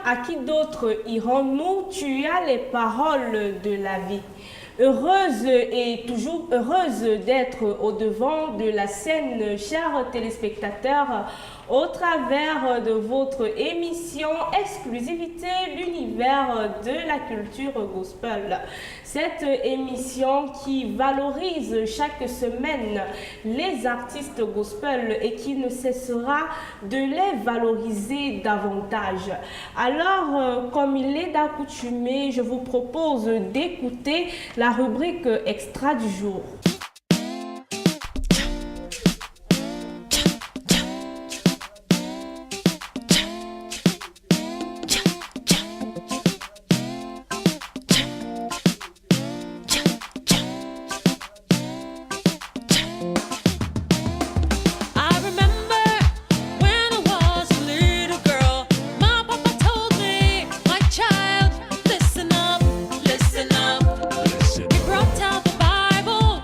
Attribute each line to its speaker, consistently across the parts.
Speaker 1: à qui d'autre irons-nous? Tu as les paroles de la vie. Heureuse et toujours heureuse d'être au devant de la scène, chers téléspectateurs, au travers de votre émission Exclusivité, l'univers de la culture gospel. Cette émission qui valorise chaque semaine les artistes gospel et qui ne cessera de les valoriser davantage. Alors, comme il est d'accoutumé, je vous propose d'écouter la rubrique extra du jour.
Speaker 2: Listen up. He brought out the Bible.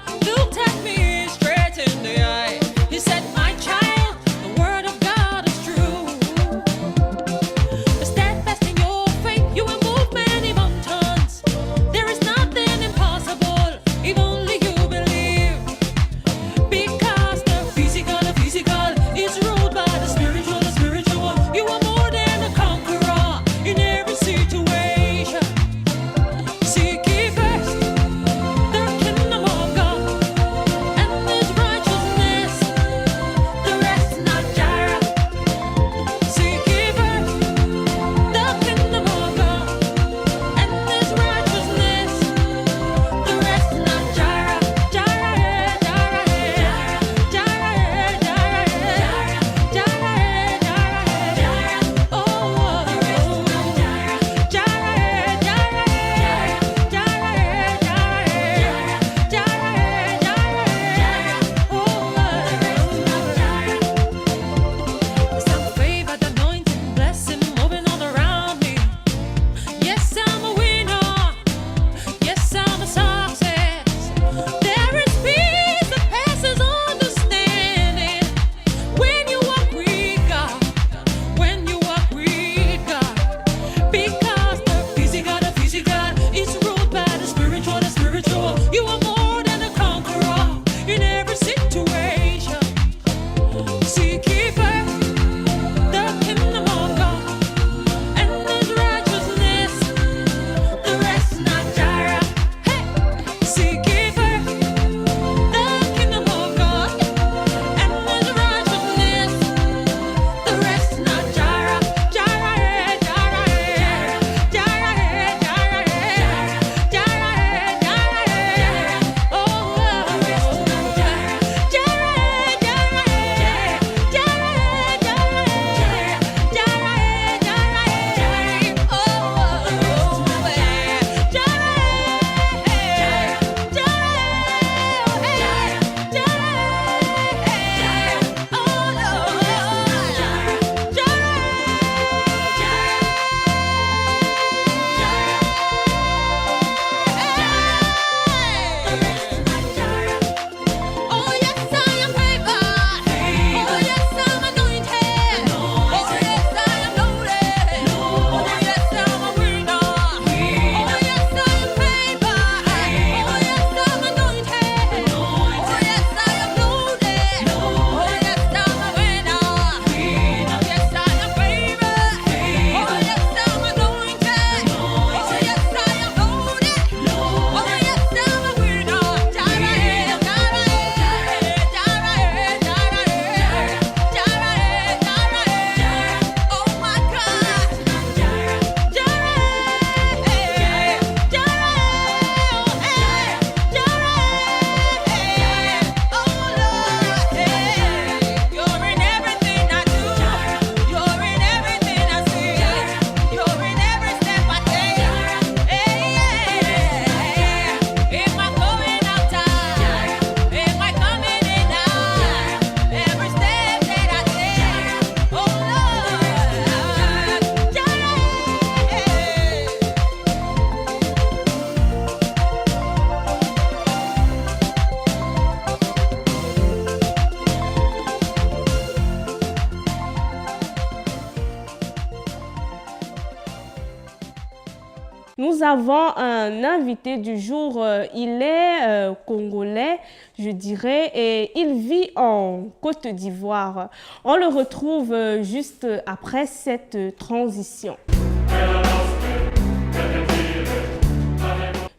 Speaker 1: Nous avons un invité du jour, il est congolais, je dirais, et il vit en Côte d'Ivoire. On le retrouve juste après cette transition.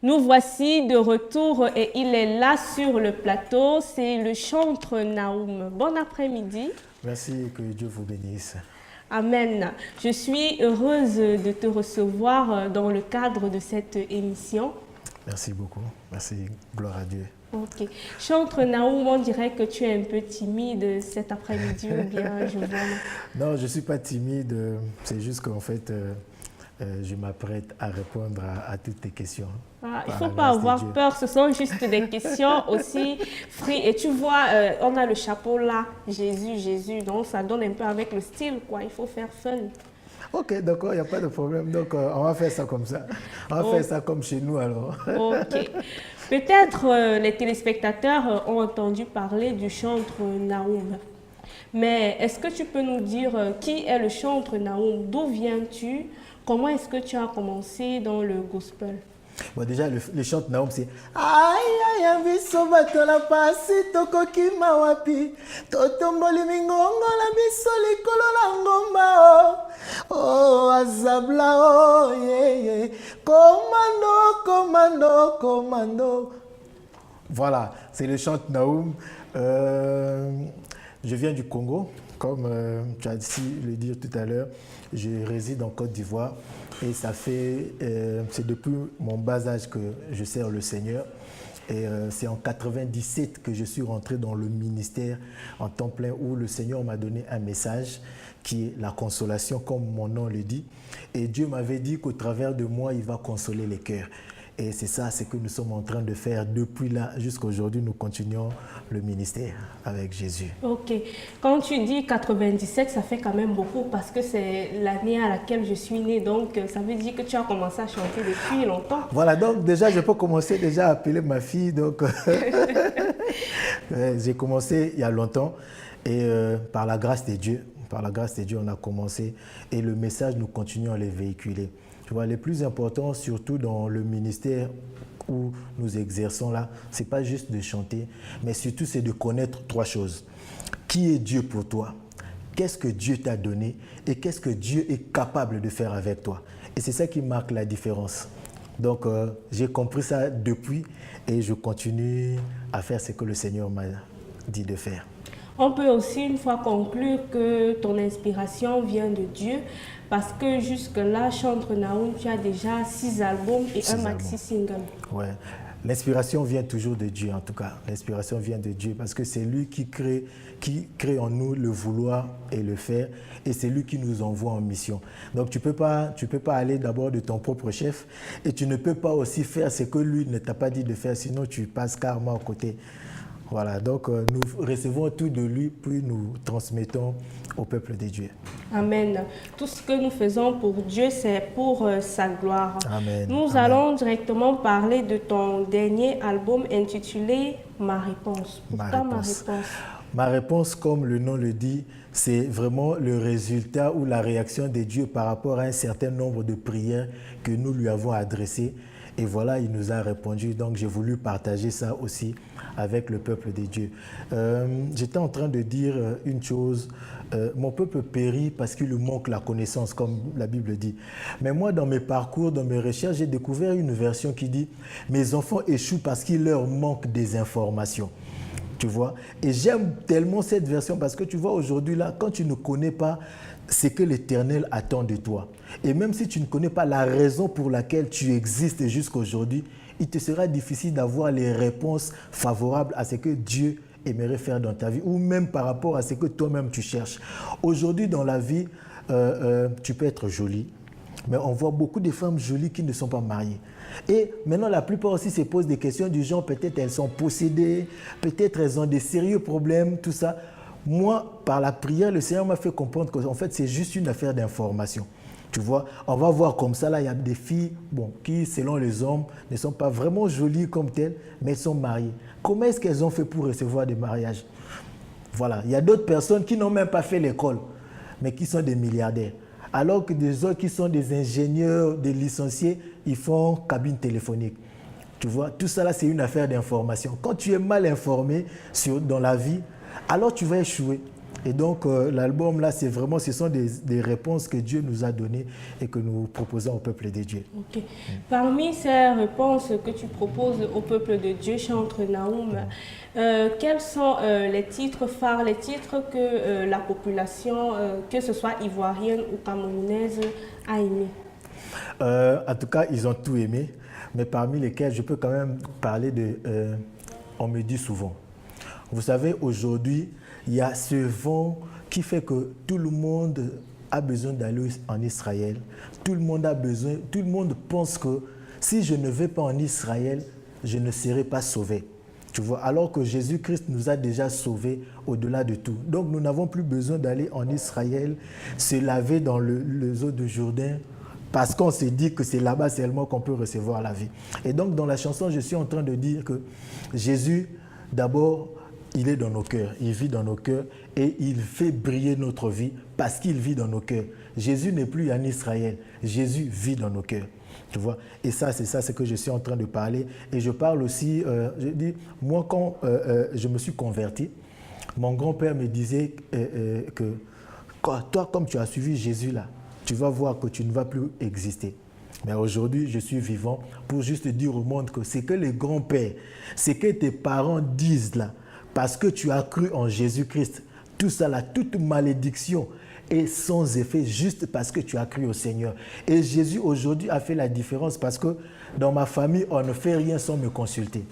Speaker 1: Nous voici de retour et il est là sur le plateau, c'est le chantre Naoum. Bon après-midi.
Speaker 2: Merci, que Dieu vous bénisse.
Speaker 1: Amen. Je suis heureuse de te recevoir dans le cadre de cette émission.
Speaker 2: Merci beaucoup. Merci. Gloire à Dieu.
Speaker 1: Ok. Chantre Naoum, on dirait que tu es un peu timide cet après-midi ou bien je vois.
Speaker 2: Non, je ne suis pas timide. C'est juste qu'en fait, je m'apprête à répondre à toutes tes questions.
Speaker 1: Ah, il ne faut pas avoir peur, ce sont juste des questions aussi free. Et tu vois, on a le chapeau là, Jésus, donc ça donne un peu avec le style, quoi. Il faut faire fun.
Speaker 2: Ok, d'accord, il n'y a pas de problème. Donc, on va faire ça comme ça. On va faire ça comme chez nous, alors.
Speaker 1: Ok. Peut-être les téléspectateurs ont entendu parler du chantre Naoum. Mais est-ce que tu peux nous dire qui est le chantre Naoum? D'où viens-tu? Comment est-ce que tu as commencé dans le gospel?
Speaker 2: Bon, déjà, le chant Naoum, c'est aïe, aïe, biso bato la pasi, tokoki mawapi, totomboli mingongo la biso likolo la ngomba, oh, azabla, oh, yeah, yeah, commando, commando, commando. Voilà, c'est le chant Naoum. Je viens du Congo, comme tu as dit le dire tout à l'heure. Je réside en Côte d'Ivoire et ça fait, c'est depuis mon bas âge que je sers le Seigneur. Et c'est en 97 que je suis rentré dans le ministère en temps plein où le Seigneur m'a donné un message qui est la consolation, comme mon nom le dit. Et Dieu m'avait dit qu'au travers de moi, il va consoler les cœurs. Et c'est ça, c'est que nous sommes en train de faire depuis là jusqu'à aujourd'hui. Nous continuons le ministère avec Jésus.
Speaker 1: Ok. Quand tu dis 97, ça fait quand même beaucoup parce que c'est l'année à laquelle je suis née. Donc, ça veut dire que tu as commencé à chanter depuis longtemps.
Speaker 2: Voilà, donc déjà, je peux commencer déjà à appeler ma fille. Donc, j'ai commencé il y a longtemps et par la grâce de Dieu, on a commencé et le message, nous continuons à le véhiculer. Tu vois, le plus important, surtout dans le ministère où nous exerçons là, ce n'est pas juste de chanter, mais surtout c'est de connaître trois choses. Qui est Dieu pour toi? Qu'est-ce que Dieu t'a donné? Et qu'est-ce que Dieu est capable de faire avec toi? Et c'est ça qui marque la différence. Donc, j'ai compris ça depuis et je continue à faire ce que le Seigneur m'a dit de faire.
Speaker 1: On peut aussi une fois conclure que ton inspiration vient de Dieu parce que jusque-là, chantre Naoum, tu as déjà 6 albums et un maxi-single.
Speaker 2: Ouais. L'inspiration vient toujours de Dieu en tout cas. L'inspiration vient de Dieu parce que c'est lui qui crée en nous le vouloir et le faire et c'est lui qui nous envoie en mission. Donc tu peux pas aller d'abord de ton propre chef et tu ne peux pas aussi faire ce que lui ne t'a pas dit de faire sinon tu passes carrément à côté. Voilà, donc nous recevons tout de lui, puis nous transmettons au peuple de Dieu.
Speaker 1: Amen. Tout ce que nous faisons pour Dieu, c'est pour sa gloire.
Speaker 2: Amen.
Speaker 1: Nous allons directement parler de ton dernier album intitulé « Ma réponse ». Pourquoi ma réponse?
Speaker 2: Ma réponse, comme le nom le dit, c'est vraiment le résultat ou la réaction de Dieu par rapport à un certain nombre de prières que nous lui avons adressées. Et voilà, il nous a répondu. Donc, j'ai voulu partager ça aussi avec le peuple de Dieu. J'étais en train de dire une chose. Mon peuple périt parce qu'il lui manque la connaissance, comme la Bible dit. Mais moi, dans mes parcours, dans mes recherches, j'ai découvert une version qui dit « Mes enfants échouent parce qu'il leur manque des informations ». Tu vois? Et j'aime tellement cette version parce que tu vois, aujourd'hui, là, quand tu ne connais pas ce que l'Éternel attend de toi, et même si tu ne connais pas la raison pour laquelle tu existes jusqu'à aujourd'hui, il te sera difficile d'avoir les réponses favorables à ce que Dieu aimerait faire dans ta vie, ou même par rapport à ce que toi-même tu cherches. Aujourd'hui, dans la vie, tu peux être jolie, mais on voit beaucoup de femmes jolies qui ne sont pas mariées. Et maintenant, la plupart aussi se posent des questions du genre, peut-être elles sont possédées, peut-être elles ont des sérieux problèmes, tout ça. Moi, par la prière, le Seigneur m'a fait comprendre qu'en fait, c'est juste une affaire d'information. Tu vois, on va voir comme ça, là, il y a des filles qui, selon les hommes, ne sont pas vraiment jolies comme telles, mais elles sont mariées. Comment est-ce qu'elles ont fait pour recevoir des mariages? Voilà, il y a d'autres personnes qui n'ont même pas fait l'école, mais qui sont des milliardaires. Alors que des autres qui sont des ingénieurs, des licenciés, ils font cabine téléphonique. Tu vois, tout ça là, c'est une affaire d'information. Quand tu es mal informé dans la vie, alors tu vas échouer. Et donc, l'album là, ce sont des réponses que Dieu nous a données et que nous proposons au peuple de Dieu.
Speaker 1: Ok. Parmi ces réponses que tu proposes au peuple de Dieu, Chantre Naoum, quels sont les titres phares, les titres que la population, que ce soit ivoirienne ou camerounaise, a aimé?
Speaker 2: En tout cas, ils ont tout aimé, mais parmi lesquels je peux quand même parler de On me dit souvent. Vous savez, aujourd'hui, il y a ce vent qui fait que tout le monde a besoin d'aller en Israël. Tout le monde pense que si je ne vais pas en Israël, je ne serai pas sauvé. Tu vois, alors que Jésus-Christ nous a déjà sauvés au-delà de tout. Donc nous n'avons plus besoin d'aller en Israël, se laver dans les eaux du Jourdain, parce qu'on se dit que c'est là-bas seulement qu'on peut recevoir la vie. Et donc dans la chanson, je suis en train de dire que Jésus, d'abord, il est dans nos cœurs, il vit dans nos cœurs et il fait briller notre vie parce qu'il vit dans nos cœurs. Jésus n'est plus en Israël, Jésus vit dans nos cœurs. Tu vois? Et ça, c'est ça, c'est que je suis en train de parler. Et je parle aussi, je dis, moi quand je me suis converti, mon grand-père me disait que toi, comme tu as suivi Jésus là, tu vas voir que tu ne vas plus exister. Mais aujourd'hui, je suis vivant pour juste dire au monde que c'est que les grands-pères, c'est que tes parents disent là, parce que tu as cru en Jésus-Christ, tout ça là, toute malédiction est sans effet juste parce que tu as cru au Seigneur. Et Jésus aujourd'hui a fait la différence parce que dans ma famille, on ne fait rien sans me consulter.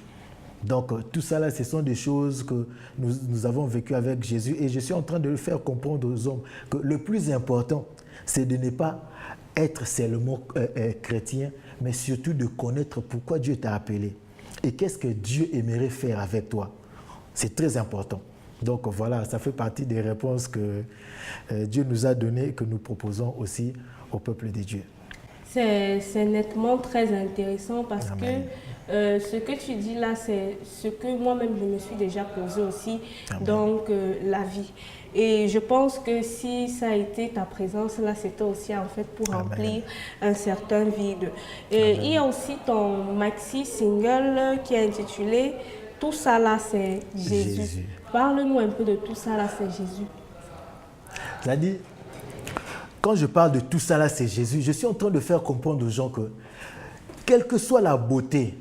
Speaker 2: Donc tout ça là, ce sont des choses que nous avons vécues avec Jésus et je suis en train de le faire comprendre aux hommes que le plus important, c'est de ne pas être seulement chrétien, mais surtout de connaître pourquoi Dieu t'a appelé et qu'est-ce que Dieu aimerait faire avec toi. C'est très important. Donc voilà, ça fait partie des réponses que Dieu nous a données et que nous proposons aussi au peuple de Dieu.
Speaker 1: C'est nettement très intéressant parce
Speaker 2: Amen.
Speaker 1: que ce que tu dis là, c'est ce que moi-même je me suis déjà posé aussi,
Speaker 2: Amen.
Speaker 1: donc la vie. Et je pense que si ça a été ta présence là, c'était aussi en fait pour
Speaker 2: Amen.
Speaker 1: remplir un certain vide. Et
Speaker 2: Amen.
Speaker 1: il y a aussi ton maxi single qui est intitulé Tout ça là, c'est Jésus.
Speaker 2: Jésus.
Speaker 1: Parle-nous un peu de tout ça là, c'est Jésus.
Speaker 2: C'est-à-dire, quand je parle de tout ça là, c'est Jésus, je suis en train de faire comprendre aux gens que quelle que soit la beauté,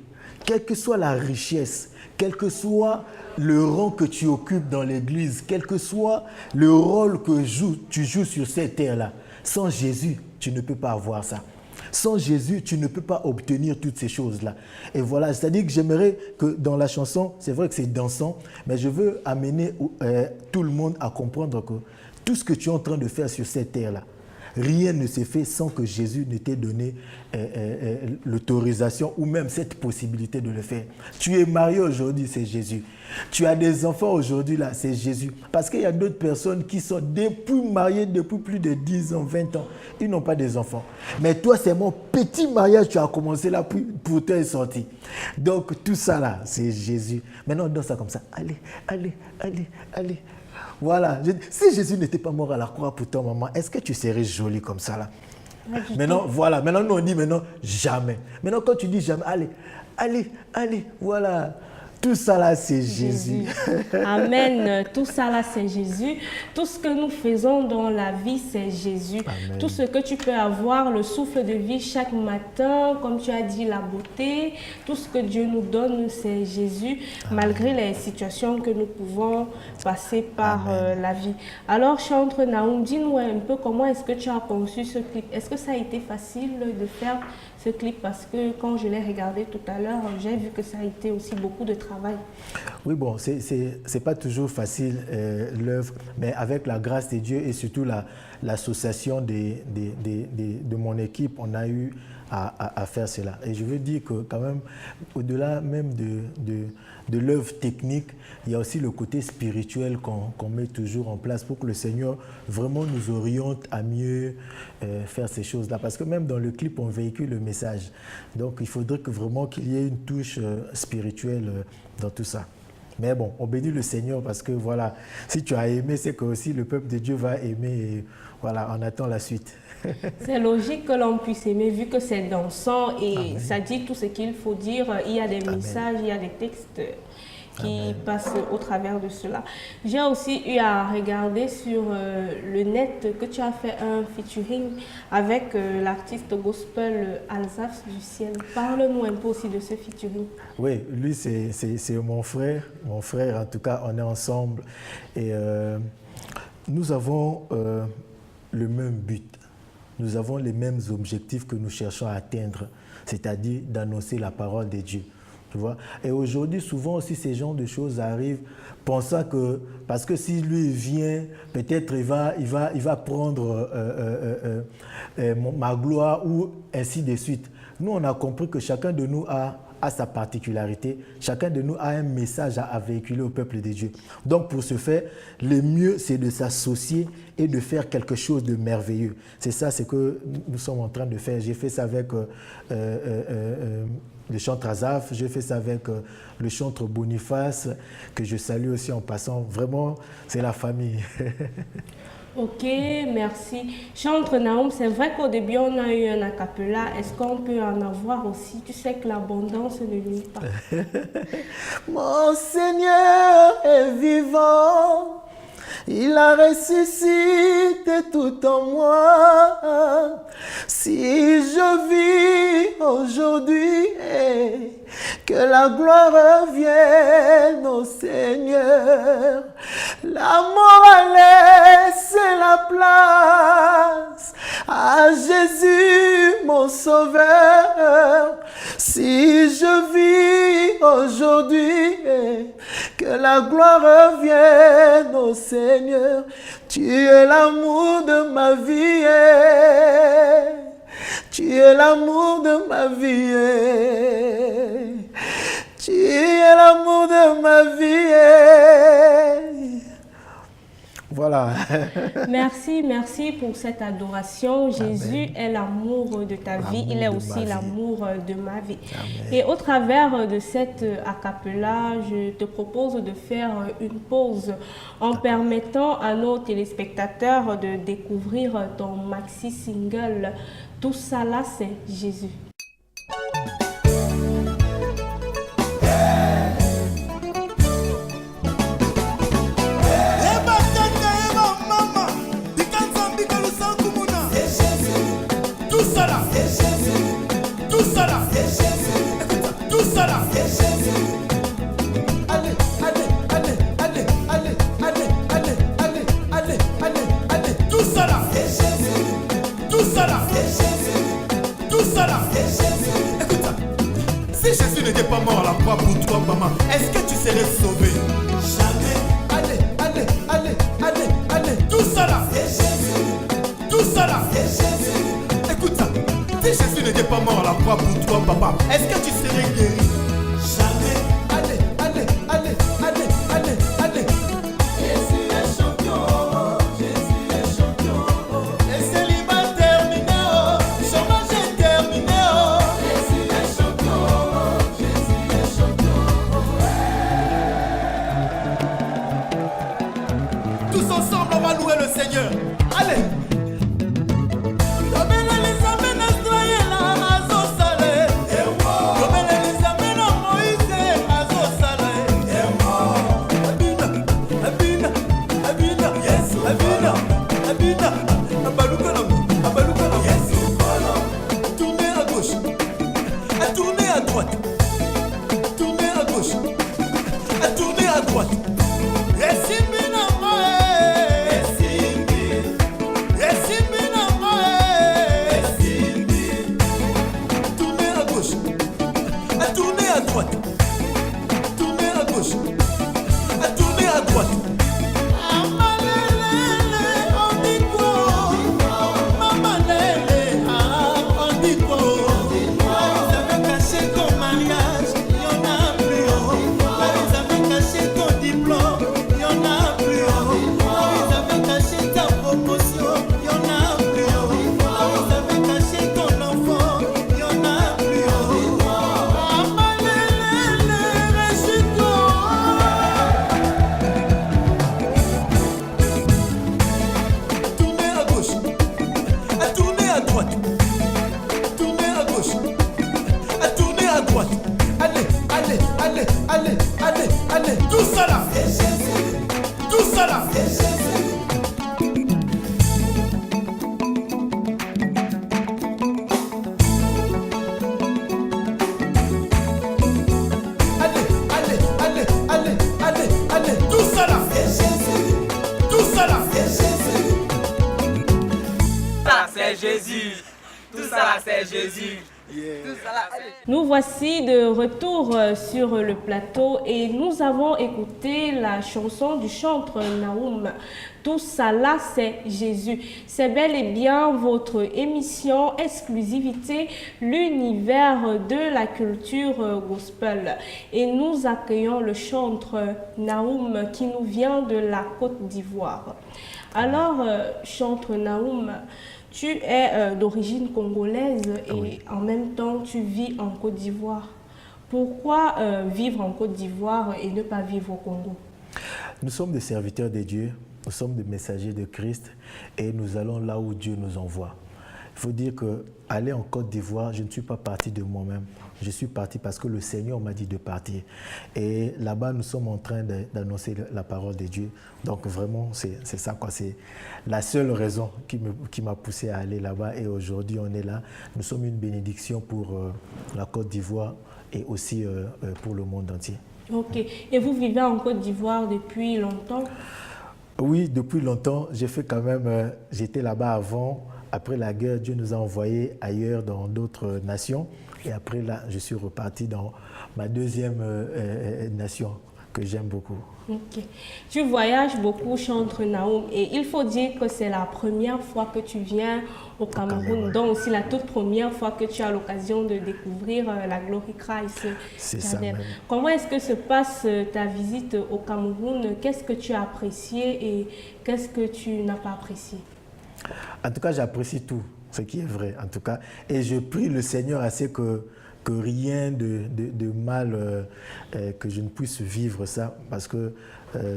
Speaker 2: quelle que soit la richesse, quel que soit le rang que tu occupes dans l'église, quel que soit le rôle que tu joues sur cette terre-là, sans Jésus, tu ne peux pas avoir ça. Sans Jésus, tu ne peux pas obtenir toutes ces choses-là. Et voilà, c'est-à-dire que j'aimerais que dans la chanson, c'est vrai que c'est dansant, mais je veux amener tout le monde à comprendre que tout ce que tu es en train de faire sur cette terre-là, rien ne s'est fait sans que Jésus ne t'ait donné l'autorisation ou même cette possibilité de le faire. Tu es marié aujourd'hui, c'est Jésus. Tu as des enfants aujourd'hui, là, c'est Jésus. Parce qu'il y a d'autres personnes qui sont depuis mariées depuis plus de 10 ans, 20 ans. Ils n'ont pas des enfants. Mais toi, c'est mon petit mariage, tu as commencé là, pour toi est sorti. Donc, tout ça là, c'est Jésus. Maintenant, on donne ça comme ça. Allez, allez, allez, allez. Voilà. Si Jésus n'était pas mort à la croix pour toi, maman, est-ce que tu serais jolie comme ça là? Maintenant, voilà. Maintenant, nous on dit maintenant jamais. Maintenant, quand tu dis jamais, allez, allez, allez, voilà. Tout ça là, c'est Jésus.
Speaker 1: Amen. Tout ça là, c'est Jésus. Tout ce que nous faisons dans la vie, c'est Jésus.
Speaker 2: Amen.
Speaker 1: Tout ce que tu peux avoir, le souffle de vie chaque matin, comme tu as dit, la beauté, tout ce que Dieu nous donne, c'est Jésus, malgré les situations que nous pouvons passer par la vie. Alors, Chantre Naoum, dis-nous un peu comment est-ce que tu as conçu ce clip. Est-ce que ça a été facile de faire ce clip? Parce que quand je l'ai regardé tout à l'heure, j'ai vu que ça a été aussi beaucoup de travail.
Speaker 2: Oui, bon, c'est pas toujours facile l'œuvre, mais avec la grâce de Dieu et surtout l'association de mon équipe, on a eu à faire cela. Et je veux dire que quand même, au-delà même de l'œuvre technique, il y a aussi le côté spirituel qu'on met toujours en place pour que le Seigneur vraiment nous oriente à mieux faire ces choses-là. Parce que même dans le clip, on véhicule le message. Donc il faudrait que vraiment qu'il y ait une touche spirituelle dans tout ça. Mais bon, on bénit le Seigneur parce que voilà, si tu as aimé, c'est que aussi le peuple de Dieu va aimer et voilà, on attend la suite.
Speaker 1: C'est logique que l'on puisse aimer vu que c'est dansant et ça dit tout ce qu'il faut dire. Il y a des messages, il y a des textes qui passent au travers de cela. J'ai aussi eu à regarder sur le net que tu as fait un featuring avec l'artiste gospel Alsace du ciel. Parle-nous un peu aussi de ce featuring.
Speaker 2: Oui, lui c'est mon frère. Mon frère, en tout cas, on est ensemble. Et nous avons le même but. Nous avons les mêmes objectifs que nous cherchons à atteindre, c'est-à-dire d'annoncer la parole de Dieu. Tu vois? Et aujourd'hui, souvent aussi, ces genres de choses arrivent pensant que, parce que si lui vient, peut-être il va prendre ma gloire ou ainsi de suite. Nous, on a compris que chacun de nous a sa particularité, chacun de nous a un message à véhiculer au peuple de Dieu. Donc pour ce faire, le mieux c'est de s'associer et de faire quelque chose de merveilleux. C'est ça ce que nous sommes en train de faire. J'ai fait ça avec le chantre Azaf, j'ai fait ça avec le chantre Boniface, que je salue aussi en passant. Vraiment, c'est la famille.
Speaker 1: Ok, merci. Chantre Naoum, c'est vrai qu'au début on a eu un a cappella. Est-ce qu'on peut en avoir aussi? Tu sais que l'abondance ne nuit pas.
Speaker 2: Mon Seigneur est vivant, il a ressuscité tout en moi. Si je vis aujourd'hui, que la gloire revienne au Seigneur. La mort a laissé la place à Jésus, mon sauveur. Si je vis aujourd'hui, que la gloire revienne au Seigneur. Tu es l'amour de ma vie. Tu es l'amour de ma vie. Tu es l'amour de ma vie. Voilà.
Speaker 1: Merci, merci pour cette adoration. Jésus est l'amour de ta vie. Il est aussi l'amour de ma vie. Amen. Et au travers de cette a cappella, je te propose de faire une pause en permettant à nos téléspectateurs de découvrir ton maxi single. Tout ça là, c'est Jésus.
Speaker 3: Si Jésus n'était pas mort à la croix pour toi, maman, est-ce que tu serais sauvé? Jamais. Allez, allez, allez, allez, allez. Tout ça là, c'est Jésus. Tout ça là, c'est Jésus. Écoute ça. Si Jésus n'était pas mort à la croix pour toi, papa, est-ce que tu serais guéri? Jamais. Allez, allez, allez, allez, allez, allez. Jésus est champion. Jésus est champion. Et c'est l'image terminé. Chômage est terminé. Jésus est champion. Jésus est champion. Tous ensemble, on va louer le Seigneur. Allez.
Speaker 4: Oh
Speaker 3: allez, allez, allez, allez, tout ça là, c'est Jésus, tout ça là, c'est Jésus. Allez, allez, allez, allez, allez, allez, tout ça là, c'est Jésus, tout ça là, c'est Jésus.
Speaker 4: Ça c'est Jésus, tout ça là c'est Jésus.
Speaker 1: Nous voici de retour sur le plateau et nous avons écouté la chanson du chanteur Naoum. Tout ça là, c'est Jésus. C'est bel et bien votre émission exclusivité, l'univers de la culture gospel. Et nous accueillons le chanteur Naoum qui nous vient de la Côte d'Ivoire. Alors, chanteur Naoum, tu es d'origine congolaise et en même temps tu vis en Côte d'Ivoire. Pourquoi vivre en Côte d'Ivoire et ne pas vivre au Congo?
Speaker 2: Nous sommes des serviteurs de Dieu, nous sommes des messagers de Christ et nous allons là où Dieu nous envoie. Il faut dire qu'aller en Côte d'Ivoire, je ne suis pas parti de moi-même. Je suis parti parce que le Seigneur m'a dit de partir. Et là-bas, nous sommes en train d'annoncer la parole de Dieu. Donc vraiment, c'est ça, quoi. C'est la seule raison qui m'a poussé à aller là-bas. Et aujourd'hui, on est là. Nous sommes une bénédiction pour la Côte d'Ivoire et aussi pour le monde entier.
Speaker 1: Ok. Et vous vivez en Côte d'Ivoire depuis longtemps?
Speaker 2: Oui, depuis longtemps. J'ai fait quand même... j'étais là-bas avant. Après la guerre, Dieu nous a envoyés ailleurs dans d'autres nations. Et après là, je suis reparti dans ma deuxième nation que j'aime beaucoup.
Speaker 1: Ok. Tu voyages beaucoup, chanteur Naoum, et il faut dire que c'est la première fois que tu viens au Cameroun, donc aussi la toute première fois que tu as l'occasion de découvrir la Glory Christ.
Speaker 2: C'est ça même.
Speaker 1: Comment est-ce que se passe ta visite au Cameroun? Qu'est-ce que tu as apprécié et qu'est-ce que tu n'as pas apprécié?
Speaker 2: En tout cas, j'apprécie tout, ce qui est vrai, en tout cas. Et je prie le Seigneur assez que rien de mal, que je ne puisse vivre ça, parce que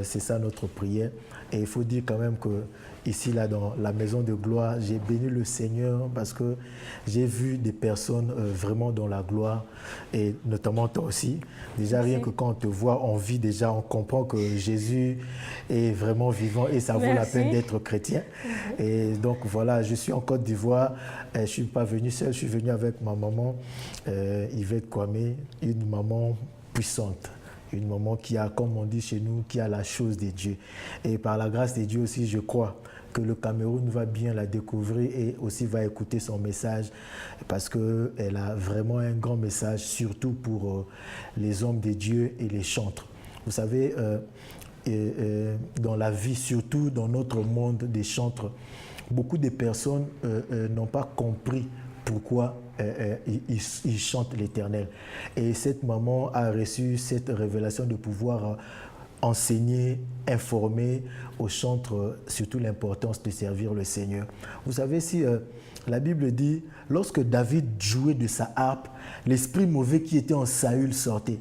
Speaker 2: c'est ça notre prière. Et il faut dire quand même que ici, là, dans la maison de gloire, j'ai béni le Seigneur parce que j'ai vu des personnes vraiment dans la gloire, et notamment toi aussi. Déjà, rien que quand on te voit, on vit déjà, on comprend que Jésus est vraiment vivant et ça vaut la peine d'être chrétien. Et donc voilà, je suis en Côte d'Ivoire, je ne suis pas venu seul, je suis venu avec ma maman, Yvette Kwame, une maman puissante. Une maman qui a, comme on dit chez nous, qui a la chose de Dieu. Et par la grâce de Dieu aussi, je crois que le Cameroun va bien la découvrir et aussi va écouter son message parce qu'elle a vraiment un grand message, surtout pour les hommes de Dieu et les chantres. Vous savez, dans la vie, surtout dans notre monde des chantres, beaucoup de personnes n'ont pas compris pourquoi ils chantent l'Éternel. Et cette maman a reçu cette révélation de pouvoir enseigner, informer aux chantres, surtout l'importance de servir le Seigneur. Vous savez, si la Bible dit, lorsque David jouait de sa harpe, l'esprit mauvais qui était en Saül sortait.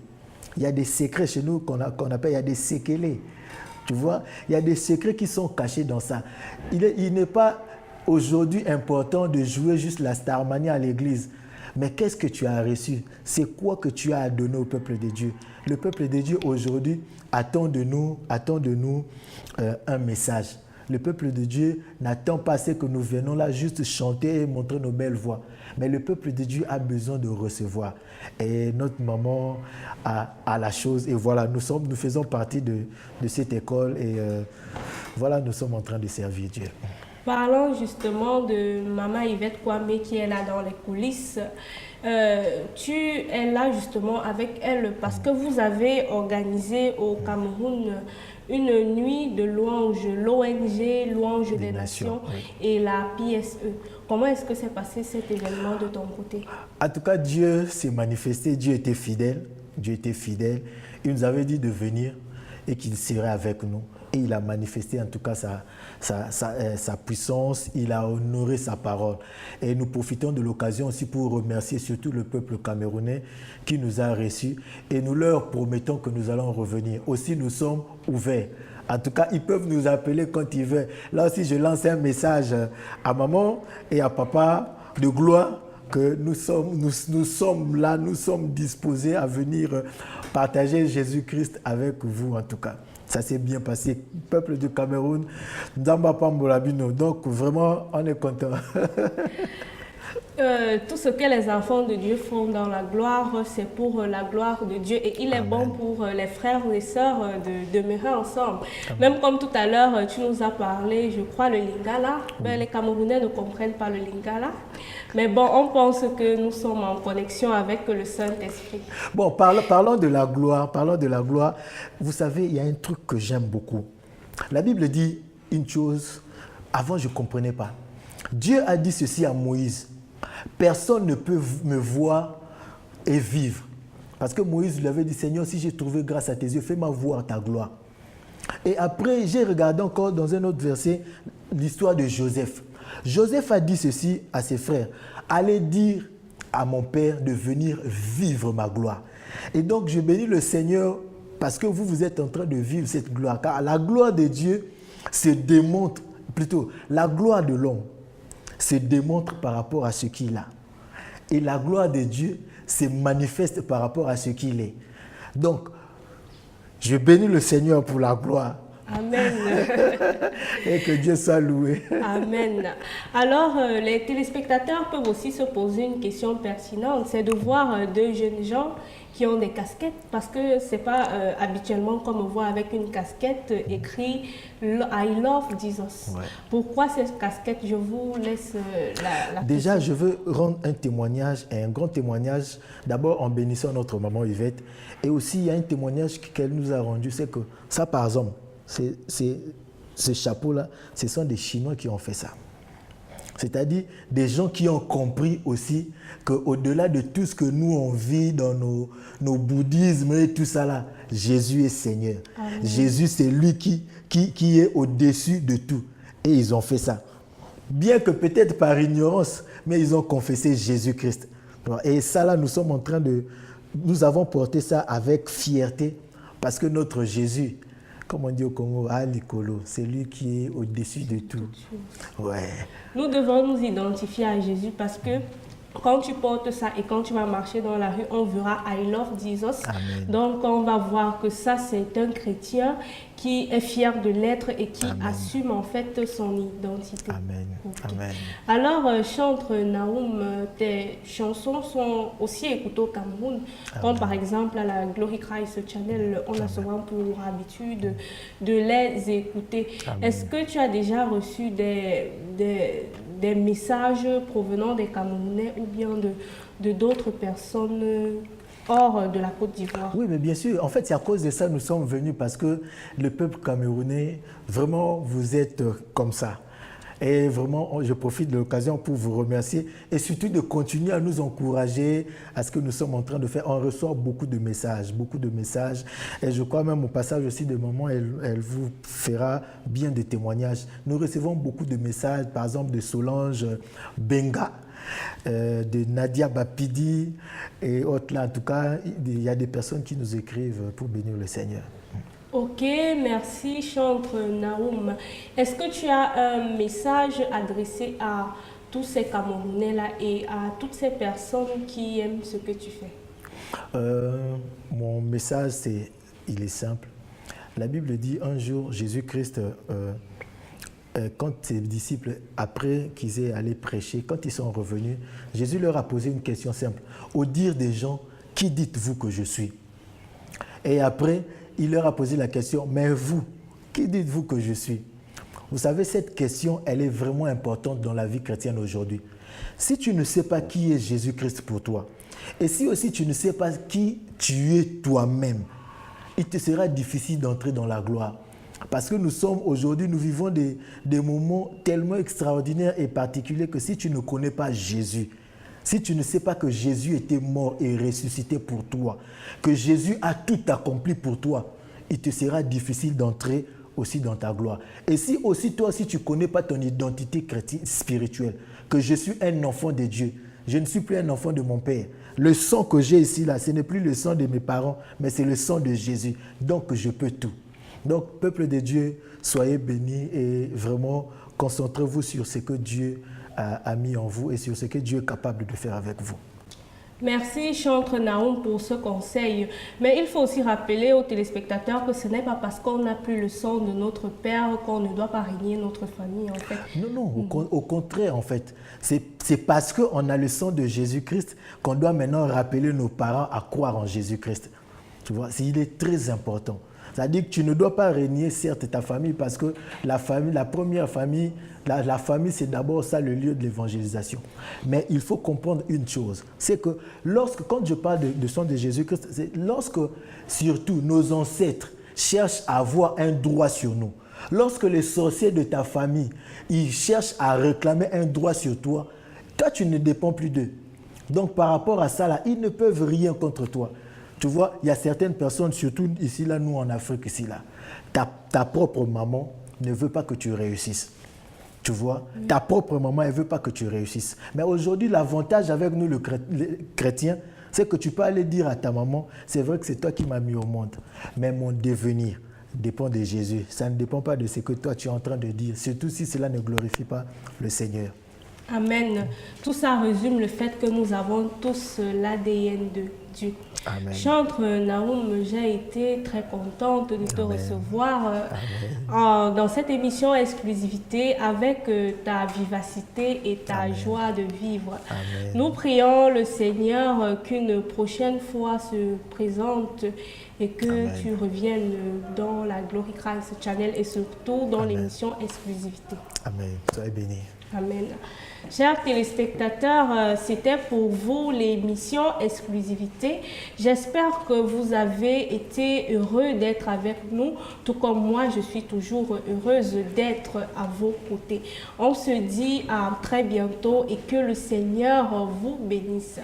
Speaker 2: Il y a des secrets chez nous qu'on appelle, il y a des séquelés. Tu vois, il y a des secrets qui sont cachés dans ça. Il n'est pas aujourd'hui important de jouer juste la starmania à l'église. Mais qu'est-ce que tu as reçu? C'est quoi que tu as à donner au peuple de Dieu? Le peuple de Dieu aujourd'hui attend de nous un message. Le peuple de Dieu n'attend pas que nous venons là juste chanter et montrer nos belles voix. Mais le peuple de Dieu a besoin de recevoir. Et notre maman a la chose. Et voilà, nous faisons partie de cette école. Et voilà, nous sommes en train de servir Dieu.
Speaker 1: Parlons justement de Maman Yvette Kwame qui est là dans les coulisses. Tu es là justement avec elle parce que vous avez organisé au Cameroun une nuit de louange, l'ONG Louange des Nations et la PSE. Comment est-ce que s'est passé cet événement de ton côté?
Speaker 2: En tout cas, Dieu s'est manifesté, Dieu était fidèle. Dieu était fidèle. Il nous avait dit de venir et qu'il serait avec nous. Et il a manifesté en tout cas sa puissance, il a honoré sa parole. Et nous profitons de l'occasion aussi pour remercier surtout le peuple camerounais qui nous a reçus. Et nous leur promettons que nous allons revenir. Aussi, nous sommes ouverts. En tout cas, ils peuvent nous appeler quand ils veulent. Là aussi, je lance un message à maman et à papa de gloire. que nous sommes là, nous sommes disposés à venir partager Jésus-Christ avec vous en tout cas. Ça s'est bien passé. Peuple du Cameroun, Ndamba Pambolabino. Donc vraiment, on est content.
Speaker 1: Tout ce que les enfants de Dieu font dans la gloire, c'est pour la gloire de Dieu. Et il est bon pour les frères et sœurs de demeurer ensemble. Amen. Même comme tout à l'heure, tu nous as parlé, je crois, le Lingala. Ben, les Camerounais ne comprennent pas le Lingala. Mais bon, on pense que nous sommes en connexion avec le Saint-Esprit.
Speaker 2: Bon, parlons de la gloire. Parlons de la gloire. Vous savez, il y a un truc que j'aime beaucoup. La Bible dit une chose, avant je ne comprenais pas. Dieu a dit ceci à Moïse. Personne ne peut me voir et vivre. Parce que Moïse lui avait dit, Seigneur, si j'ai trouvé grâce à tes yeux, fais-moi voir ta gloire. Et après, j'ai regardé encore dans un autre verset l'histoire de Joseph. Joseph a dit ceci à ses frères, allez dire à mon père de venir vivre ma gloire. Et donc, je bénis le Seigneur parce que vous êtes en train de vivre cette gloire. Car la gloire de Dieu se démontre, plutôt, la gloire de l'homme se démontre par rapport à ce qu'il a. Et la gloire de Dieu se manifeste par rapport à ce qu'il est. Donc, je bénis le Seigneur pour la gloire.
Speaker 1: Amen.
Speaker 2: Et que Dieu soit loué.
Speaker 1: Amen. Alors, les téléspectateurs peuvent aussi se poser une question pertinente, c'est de voir deux jeunes gens qui ont des casquettes, parce que ce n'est pas habituellement comme on voit avec une casquette écrit « I love Jesus ouais. ». Pourquoi cette casquette? Je vous laisse la
Speaker 2: Déjà,
Speaker 1: question.
Speaker 2: Je veux rendre un témoignage, un grand témoignage, d'abord en bénissant notre maman Yvette, et aussi il y a un témoignage qu'elle nous a rendu, c'est que ça par exemple, ce chapeau-là, ce sont des Chinois qui ont fait ça. C'est-à-dire des gens qui ont compris aussi qu'au-delà de tout ce que nous on vit dans nos bouddhismes et tout ça là, Jésus est Seigneur. Amen. Jésus c'est lui qui est au-dessus de tout. Et ils ont fait ça. Bien que peut-être par ignorance, mais ils ont confessé Jésus-Christ. Et ça là, nous avons porté ça avec fierté parce que notre Jésus, comme on dit au Congo, Alikolo, c'est lui qui est au-dessus de tout. Ouais.
Speaker 1: Nous devons nous identifier à Jésus parce que quand tu portes ça et quand tu vas marcher dans la rue, on verra I love Jesus. Amen. Donc on va voir que ça c'est un chrétien qui est fier de l'être et qui Amen. Assume en fait son identité.
Speaker 2: Amen. Okay. Amen.
Speaker 1: Alors chantre Naoum, tes chansons sont aussi écoutées au Cameroun, Amen. Comme par exemple à la Glory Christ Channel, on Amen. A souvent pour habitude de les écouter. Amen. Est-ce que tu as déjà reçu des messages provenant des Camerounais ou bien de d'autres personnes hors de la Côte d'Ivoire?
Speaker 2: Oui, mais bien sûr. En fait, c'est à cause de ça que nous sommes venus parce que le peuple camerounais, vraiment, vous êtes comme ça. Et vraiment, je profite de l'occasion pour vous remercier et surtout de continuer à nous encourager à ce que nous sommes en train de faire. On reçoit beaucoup de messages. Et je crois même au passage aussi de maman, elle vous fera bien des témoignages. Nous recevons beaucoup de messages, par exemple de Solange Benga, de Nadia Bapidi et autres là. En tout cas, il y a des personnes qui nous écrivent pour bénir le Seigneur.
Speaker 1: Ok, merci chantre Naoum. Est-ce que tu as un message adressé à tous ces Camerounais-là et à toutes ces personnes qui aiment ce que tu fais?
Speaker 2: Mon message, il est simple. La Bible dit un jour, Jésus-Christ, quand ses disciples, après qu'ils aient allé prêcher, quand ils sont revenus, Jésus leur a posé une question simple. Au dire des gens, qui dites-vous que je suis? Et après, il leur a posé la question, mais vous, qui dites-vous que je suis? Vous savez, cette question, elle est vraiment importante dans la vie chrétienne aujourd'hui. Si tu ne sais pas qui est Jésus-Christ pour toi, et si aussi tu ne sais pas qui tu es toi-même, il te sera difficile d'entrer dans la gloire. Parce que nous vivons des moments tellement extraordinaires et particuliers que si tu ne connais pas Jésus, si tu ne sais pas que Jésus était mort et ressuscité pour toi, que Jésus a tout accompli pour toi, il te sera difficile d'entrer aussi dans ta gloire. Et si aussi toi, si tu ne connais pas ton identité chrétienne, spirituelle, que je suis un enfant de Dieu, je ne suis plus un enfant de mon Père. Le sang que j'ai ici, là, ce n'est plus le sang de mes parents, mais c'est le sang de Jésus. Donc, je peux tout. Donc, peuple de Dieu, soyez bénis et vraiment concentrez-vous sur ce que Dieu a mis en vous et sur ce que Dieu est capable de faire avec vous.
Speaker 1: Merci Chantre Naoum pour ce conseil. Mais il faut aussi rappeler aux téléspectateurs que ce n'est pas parce qu'on n'a plus le sang de notre Père qu'on ne doit pas régner notre famille, en fait.
Speaker 2: Non, non, au contraire, en fait. C'est parce qu'on a le sang de Jésus-Christ qu'on doit maintenant rappeler nos parents à croire en Jésus-Christ. Tu vois, il est très important. C'est-à-dire que tu ne dois pas régner, certes, ta famille, parce que la première famille, la famille, c'est d'abord ça le lieu de l'évangélisation. Mais il faut comprendre une chose, c'est que quand je parle de sang de Jésus-Christ, c'est lorsque, surtout, nos ancêtres cherchent à avoir un droit sur nous, lorsque les sorciers de ta famille, ils cherchent à réclamer un droit sur toi, toi, tu ne dépends plus d'eux. Donc, par rapport à ça, là, ils ne peuvent rien contre toi. Tu vois, il y a certaines personnes, surtout ici, là, nous en Afrique, ici, là, ta propre maman ne veut pas que tu réussisses. Tu vois, ta propre maman, elle ne veut pas que tu réussisses. Mais aujourd'hui, l'avantage avec nous, les chrétiens, c'est que tu peux aller dire à ta maman, c'est vrai que c'est toi qui m'as mis au monde, mais mon devenir dépend de Jésus. Ça ne dépend pas de ce que toi tu es en train de dire, surtout si cela ne glorifie pas le Seigneur.
Speaker 1: Amen. Tout ça résume le fait que nous avons tous l'ADN de Dieu.
Speaker 2: Amen.
Speaker 1: Chantre Naoum, j'ai été très contente de te recevoir dans cette émission exclusivité avec ta vivacité et ta joie de vivre.
Speaker 2: Amen.
Speaker 1: Nous prions le Seigneur qu'une prochaine fois se présente et que tu reviennes dans la Glory Christ Channel et surtout dans l'émission exclusivité.
Speaker 2: Amen. Soyez bénis.
Speaker 1: Amen. Chers téléspectateurs, c'était pour vous l'émission exclusivité. J'espère que vous avez été heureux d'être avec nous, tout comme moi, je suis toujours heureuse d'être à vos côtés. On se dit à très bientôt et que le Seigneur vous bénisse.